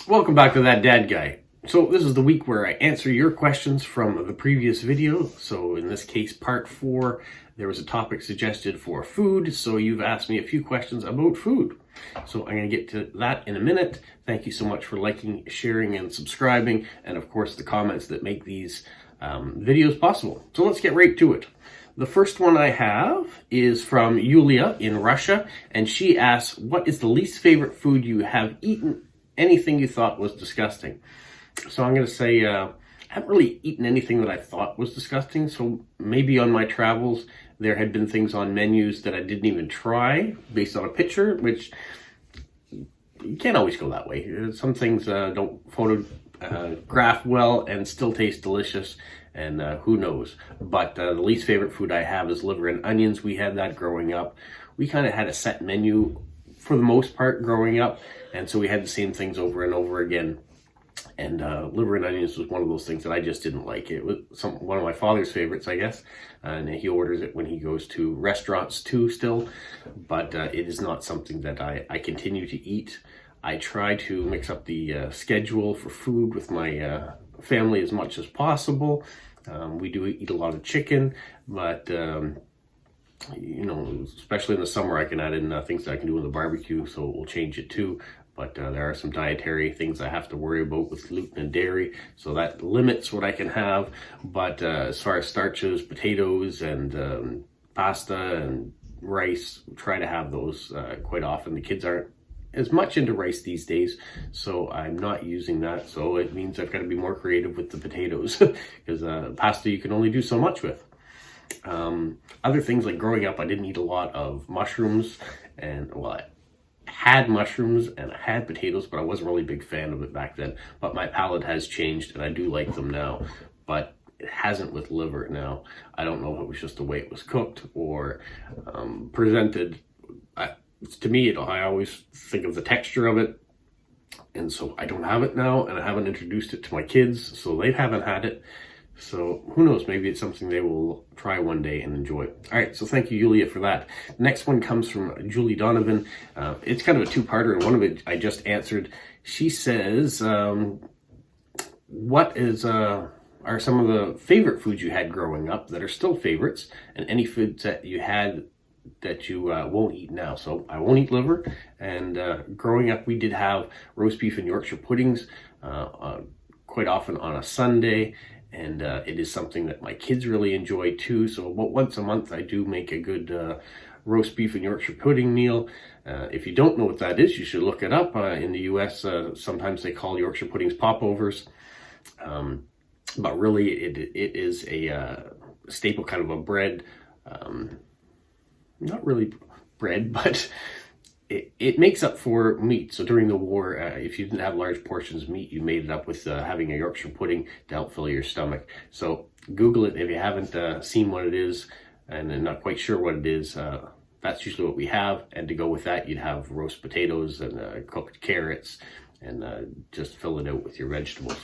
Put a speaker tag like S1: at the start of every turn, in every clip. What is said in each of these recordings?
S1: Welcome back to That Dad Guy. So this is the week where I answer your questions from the previous video. So in this case, part 4, there was a topic suggested for food. So you've asked me a few questions about food. So I'm going to get to that in a minute. Thank you so much for liking, sharing, and subscribing. And of course, the comments that make these videos possible. So let's get right to it. The first one I have is from Yulia in Russia. And she asks, what is the least favorite food you have eaten? Anything you thought was disgusting. So I'm going to say I haven't really eaten anything that I thought was disgusting. So maybe on my travels, there had been things on menus that I didn't even try based on a picture, which you can't always go that way. Some things don't photograph well and still taste delicious, and who knows. But the least favorite food I have is liver and onions. We had that growing up. We kind of had a set menu for the most part growing up, and so we had the same things over and over again. And liver and onions was one of those things that I just didn't like. It was one of my father's favorites, I guess, and he orders it when he goes to restaurants too still, but it is not something that I continue to eat. I try to mix up the schedule for food with my family as much as possible. We do eat a lot of chicken, but you know, especially in the summer, I can add in things that I can do with the barbecue, so we'll change it too. But there are some dietary things I have to worry about with gluten and dairy, so that limits what I can have. But as far as starches, potatoes, and pasta and rice, try to have those quite often. The kids aren't as much into rice these days, so I'm not using that. So it means I've got to be more creative with the potatoes, because pasta you can only do so much with. Other things, like growing up, I didn't eat a lot of mushrooms, and well, I had mushrooms and I had potatoes, but I wasn't really a big fan of it back then. But my palate has changed and I do like them now, but it hasn't with liver now. I don't know if it was just the way it was cooked or presented. To me, I always think of the texture of it, and so I don't have it now, and I haven't introduced it to my kids, so they haven't had it. So who knows, maybe it's something they will try one day and enjoy. All right, so thank you, Yulia, for that. Next one comes from Julie Donovan. It's kind of a two-parter, and one of it I just answered. She says, what are some of the favorite foods you had growing up that are still favorites, and any foods that you had that you won't eat now? So I won't eat liver, and growing up we did have roast beef and Yorkshire puddings quite often on a Sunday. And it is something that my kids really enjoy too. So about once a month, I do make a good roast beef and Yorkshire pudding meal. If you don't know what that is, you should look it up. In the US, sometimes they call Yorkshire puddings popovers. But really, it is a staple, kind of a bread. Not really bread, but it makes up for meat. So during the war, if you didn't have large portions of meat, you made it up with having a Yorkshire pudding to help fill your stomach. So Google it if you haven't seen what it is and are not quite sure what it is. That's usually what we have. And to go with that, you'd have roast potatoes and cooked carrots, and just fill it out with your vegetables.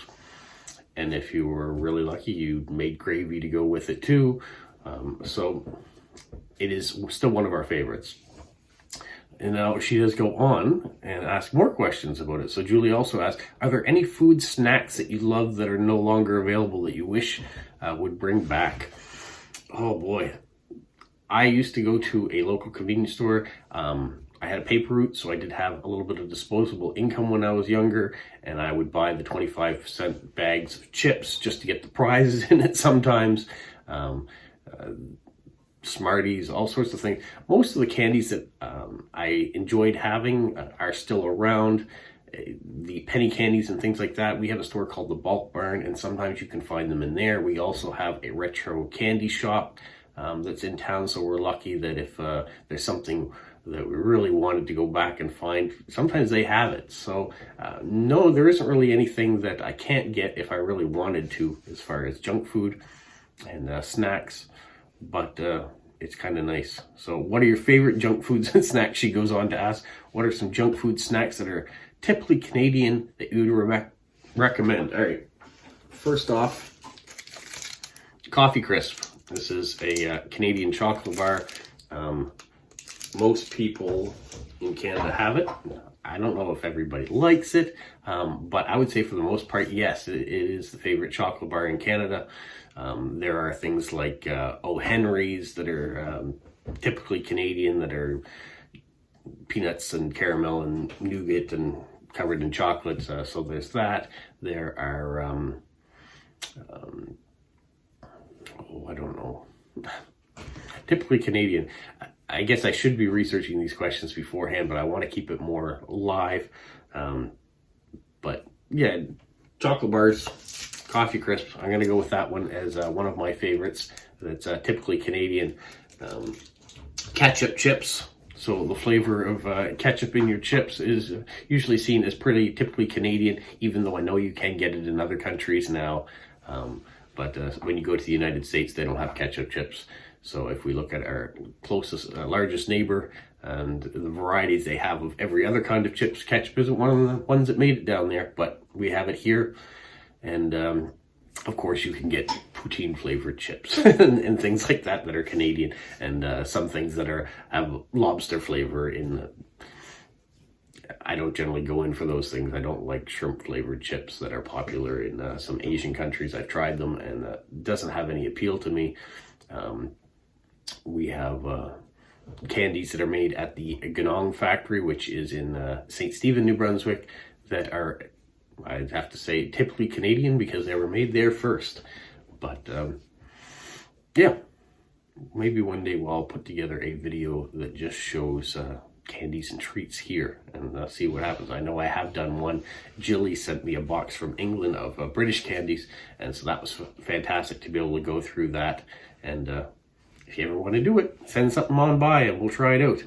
S1: And if you were really lucky, you made gravy to go with it too. So it is still one of our favorites. And now she does go on and ask more questions about it. So Julie also asks, are there any food snacks that you love that are no longer available that you wish would bring back? Oh boy. I used to go to a local convenience store. I had a paper route, so I did have a little bit of disposable income when I was younger, and I would buy the 25-cent bags of chips just to get the prizes in it sometimes. Smarties, all sorts of things. Most of the candies that I enjoyed having are still around. The penny candies and things like that. We have a store called the Bulk Barn, and sometimes you can find them in there. We also have a retro candy shop that's in town, so we're lucky that if there's something that we really wanted to go back and find, sometimes they have it. So no, there isn't really anything that I can't get if I really wanted to, as far as junk food and snacks. But it's kind of nice. So what are your favorite junk foods and snacks? She goes on to ask, what are some junk food snacks that are typically Canadian that you would recommend? All right, first off, Coffee Crisp. This is a Canadian chocolate bar. Most people in Canada have it. I don't know if everybody likes it, but I would say for the most part, yes, it is the favorite chocolate bar in Canada. There are things like O. Henry's that are typically Canadian, that are peanuts and caramel and nougat and covered in chocolate. So there's that. There are, I don't know, typically Canadian. I guess I should be researching these questions beforehand, but I want to keep it more live. But yeah, chocolate bars, Coffee Crisp, I'm going to go with that one as one of my favorites. That's typically Canadian. Ketchup chips. So the flavor of ketchup in your chips is usually seen as pretty typically Canadian, even though I know you can get it in other countries now. But when you go to the United States, they don't have ketchup chips. So if we look at our closest, largest neighbor and the varieties they have of every other kind of chips, ketchup isn't one of the ones that made it down there, but we have it here. And of course, you can get poutine flavored chips and things like that that are Canadian, and some things that have lobster flavor in. I don't generally go in for those things. I don't like shrimp flavored chips that are popular in some Asian countries. I've tried them, and it doesn't have any appeal to me. We have candies that are made at the Ganong factory, which is in St. Stephen, New Brunswick, that are, I'd have to say, typically Canadian because they were made there first. But yeah, maybe one day I'll put together a video that just shows candies and treats here and see what happens. I know I have done one. Jilly sent me a box from England of British candies, and so that was fantastic to be able to go through that. And if you ever want to do it, send something on by and we'll try it out.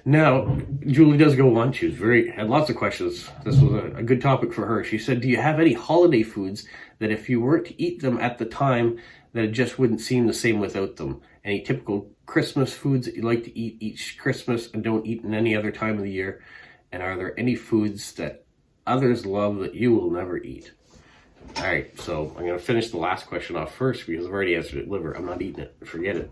S1: Now, Julie does go on. She had lots of questions. This was a good topic for her. She said, do you have any holiday foods that if you were to eat them at the time, that it just wouldn't seem the same without them? Any typical Christmas foods that you like to eat each Christmas and don't eat in any other time of the year? And are there any foods that others love that you will never eat? All right, so I'm going to finish the last question off first because I've already answered it. Liver, I'm not eating it. Forget it.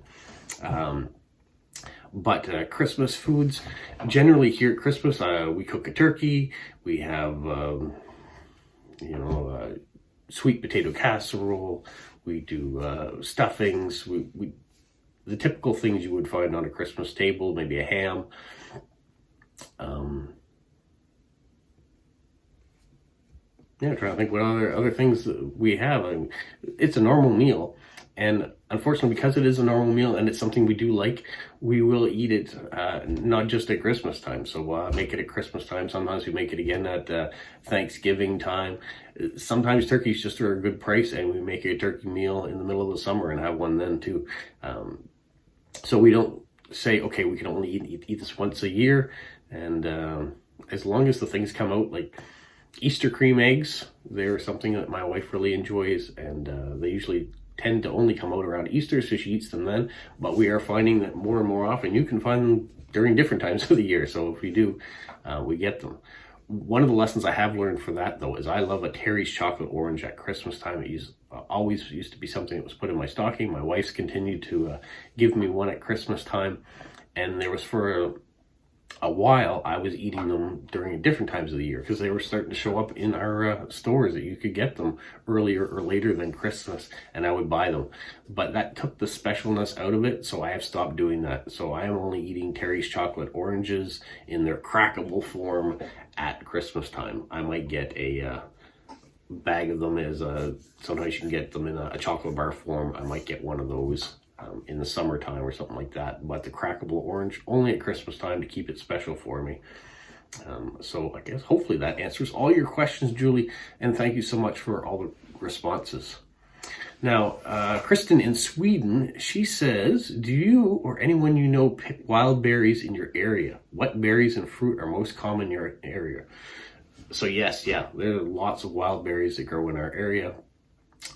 S1: But Christmas foods, generally here at Christmas, we cook a turkey. We have, sweet potato casserole. We do stuffings. We the typical things you would find on a Christmas table, maybe a ham. Yeah, trying to think what other things that we have. I mean, it's a normal meal, and unfortunately, because it is a normal meal and it's something we do like, we will eat it not just at Christmas time. So make it at Christmas time. Sometimes we make it again at Thanksgiving time. Sometimes turkeys just are a good price, and we make a turkey meal in the middle of the summer and have one then too. So we don't say, okay, we can only eat this once a year, and as long as the things come out like Easter cream eggs, they're something that my wife really enjoys, and they usually tend to only come out around Easter, so she eats them then. But we are finding that more and more often you can find them during different times of the year. So if we do, we get them. One of the lessons I have learned for that, though, is I love a Terry's chocolate orange at Christmas time. It always used to be something that was put in my stocking. My wife's continued to give me one at Christmas time, and there was for a while I was eating them during different times of the year because they were starting to show up in our stores that you could get them earlier or later than Christmas, and I would buy them. But that took the specialness out of it, so I have stopped doing that. So I am only eating Terry's chocolate oranges in their crackable form at Christmas time. I might get a bag of them sometimes you can get them in a chocolate bar form. I might get one of those in the summertime or something like that, but the crackable orange only at Christmas time to keep it special for me. So I guess hopefully that answers all your questions, Julie, and thank you so much for all the responses. Now, Kristen in Sweden, she says, do you or anyone you know pick wild berries in your area? What berries and fruit are most common in your area? So yes, there are lots of wild berries that grow in our area.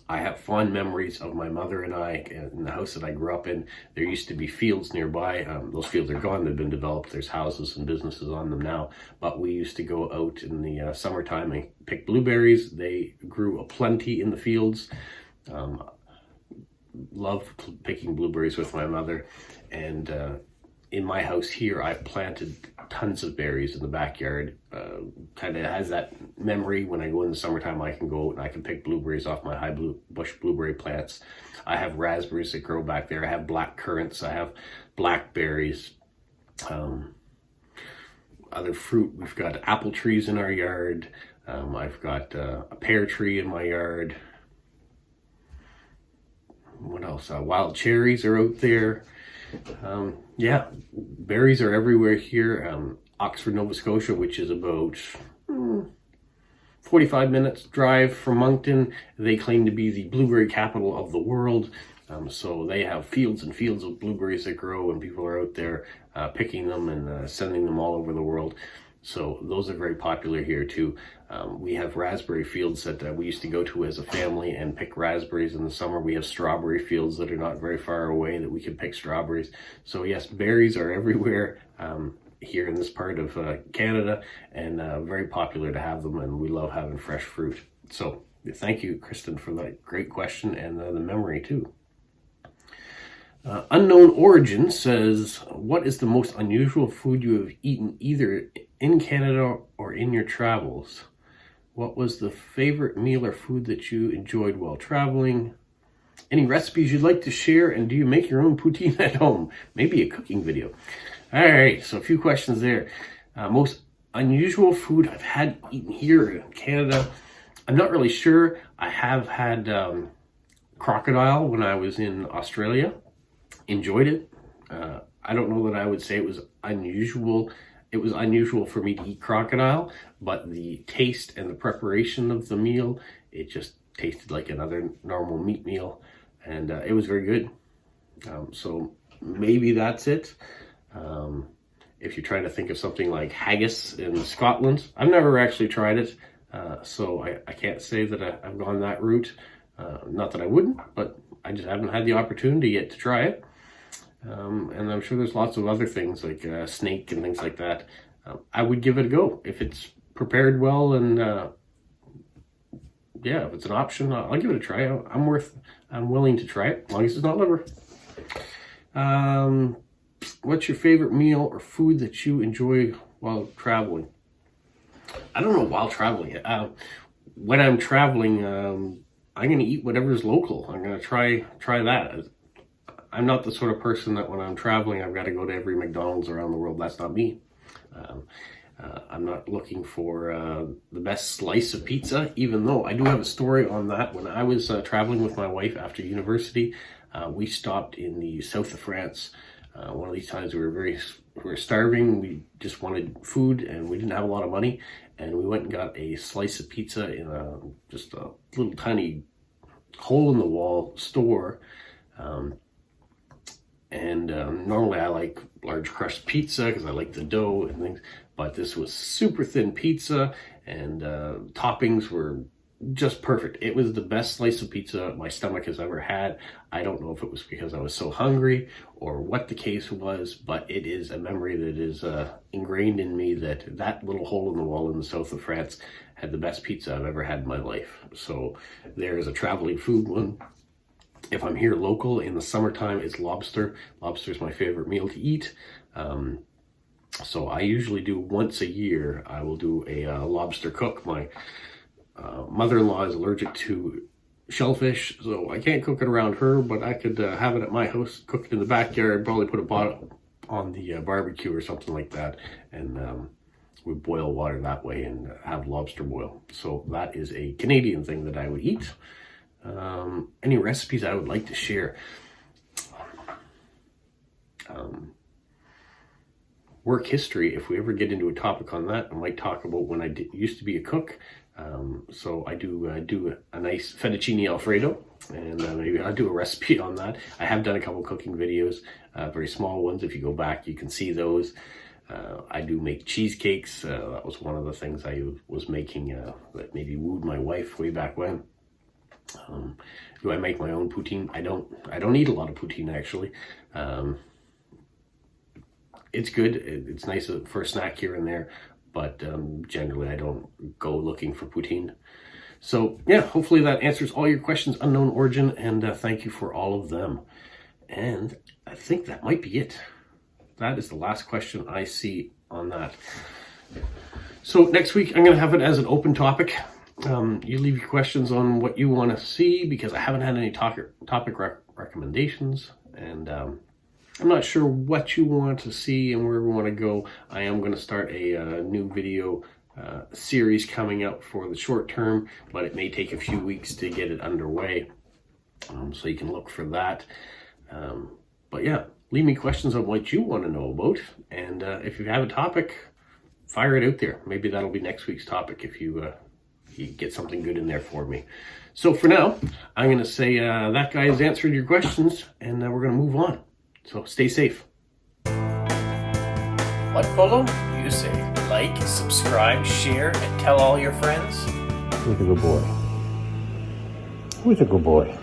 S1: I have fond memories of my mother and I in the house that I grew up in. There used to be fields nearby. Those fields are gone. They've been developed. There's houses and businesses on them now. But we used to go out in the summertime and pick blueberries. They grew aplenty in the fields. Loved picking blueberries with my mother. And in my house here, I've planted tons of berries in the backyard. Kind of has that memory when I go in the summertime, I can go and I can pick blueberries off my bush blueberry plants. I have raspberries that grow back there. I have black currants. I have blackberries. Other fruit, we've got apple trees in our yard. I've got a pear tree in my yard. What else? Wild cherries are out there. Yeah, berries are everywhere here. Oxford, Nova Scotia, which is about 45 minutes drive from Moncton. They claim to be the blueberry capital of the world. So they have fields and fields of blueberries that grow, and people are out there picking them and sending them all over the world. So those are very popular here too. We have raspberry fields that we used to go to as a family and pick raspberries in the summer. We have strawberry fields that are not very far away that we can pick strawberries. So yes, berries are everywhere here in this part of Canada, and very popular to have them, and we love having fresh fruit. So thank you, Kristen, for that great question and the memory too. Unknown Origin says, what is the most unusual food you have eaten either in Canada or in your travels? What was the favorite meal or food that you enjoyed while traveling? Any recipes you'd like to share? And do you make your own poutine at home? Maybe a cooking video. All right, so a few questions there. Most unusual food I've had eaten here in Canada. I'm not really sure. I have had crocodile when I was in Australia. Enjoyed it. I don't know that I would say it was unusual. It was unusual for me to eat crocodile, but the taste and the preparation of the meal, it just tasted like another normal meat meal, and it was very good. So maybe that's it. If you're trying to think of something like haggis in Scotland, I've never actually tried it, so I can't say that I've gone that route. Not that I wouldn't, but I just haven't had the opportunity yet to try it. And I'm sure there's lots of other things like snake and things like that. I would give it a go if it's prepared well, and yeah, if it's an option, I'll give it a try. I'm willing to try it as long as it's not liver. What's your favorite meal or food that you enjoy while traveling? I don't know, while traveling. When I'm traveling, I'm going to eat whatever's local. I'm going to try that. I'm not the sort of person that when I'm traveling, I've got to go to every McDonald's around the world. That's not me. I'm not looking for the best slice of pizza, even though I do have a story on that. When I was traveling with my wife after university, we stopped in the south of France. One of these times we were starving. We just wanted food and we didn't have a lot of money. And we went and got a slice of pizza in just a little tiny hole in the wall store. Normally I like large crust pizza because I like the dough and things, but this was super thin pizza, and toppings were just perfect. It was the best slice of pizza my stomach has ever had. I don't know if it was because I was so hungry or what the case was, but it is a memory that is ingrained in me, that little hole in the wall in the south of France had the best pizza I've ever had in my life. So there's a traveling food one. If I'm here local in the summertime, it's lobster. Lobster is my favorite meal to eat. So I usually do once a year, I will do a lobster cook. My mother-in-law is allergic to shellfish, so I can't cook it around her, but I could have it at my house, cook it in the backyard, probably put a pot on the barbecue or something like that, and we boil water that way and have lobster boil. So that is a Canadian thing that I would eat. Any recipes I would like to share? Work history, if we ever get into a topic on that, I might talk about when I used to be a cook. So I do a nice fettuccine alfredo, and maybe I'll do a recipe on that. I have done a couple cooking videos, very small ones. If you go back, you can see those. I do make cheesecakes. That was one of the things I was making that maybe wooed my wife way back when. Do I make my own poutine? I don't eat a lot of poutine, actually. It's good. It's nice for a snack here and there, but generally I don't go looking for poutine. So yeah, hopefully that answers all your questions, Unknown Origin, and thank you for all of them. And I think that might be it. that is the last question I see on that. So next week, I'm going to have it as an open topic. You leave your questions on what you want to see, because I haven't had any topic recommendations, and I'm not sure what you want to see and where we want to go. I am going to start a new video series coming up for the short term, but it may take a few weeks to get it underway. So you can look for that. But yeah, leave me questions on what you want to know about, and if you have a topic, fire it out there. Maybe that'll be next week's topic if you get something good in there for me. So for now, I'm going to say that guy has answered your questions, and we're going to move on. So stay safe. What, Polo? You say like, subscribe, share, and tell all your friends?
S2: Who's a good boy? Who's a good boy?